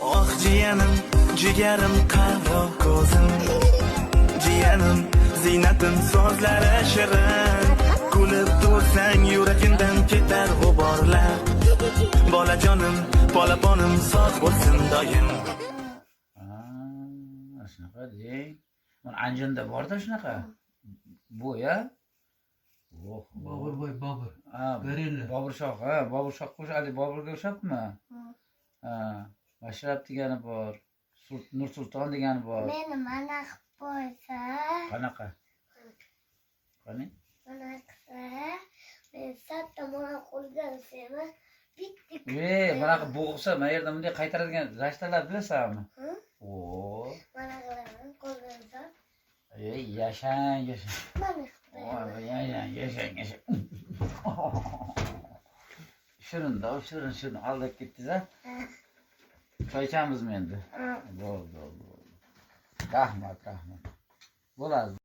Oh jiyanim, jigarim, qaro ko'zim. Jiyanim, ziynatim, so'zlari shirin. Kulib tursang yuragimdan ketar g'uborlar. Bolajonim, polaponim sog' bo'lsin doim. Shunaqa deng. Mana Andijonda borda shunaqa. Bu ya. Boburboy, Bobur. Gorilla. Bobur Shoh, Bobur Shoh qo'shadi, Boburga o'xshabmi? Mashrab degani bor. Nur Sulton degani bor. Meni mana qilib qo'ysa. Qanaqa? Qani? Mana qilsa, men satda mana qo'ldan seni bitta. Bunaqa bo'g'sa, mana yerda bunday qaytaradigan rashtalar bilasanmi? Oo. Mana qilaman qo'ldan. Yashang. Mana qilib. Yashang. Shirin aldab ketdingiz-a? Choy ichamizmi endi? Bo'ldi. Rahmat. Bo'ladi.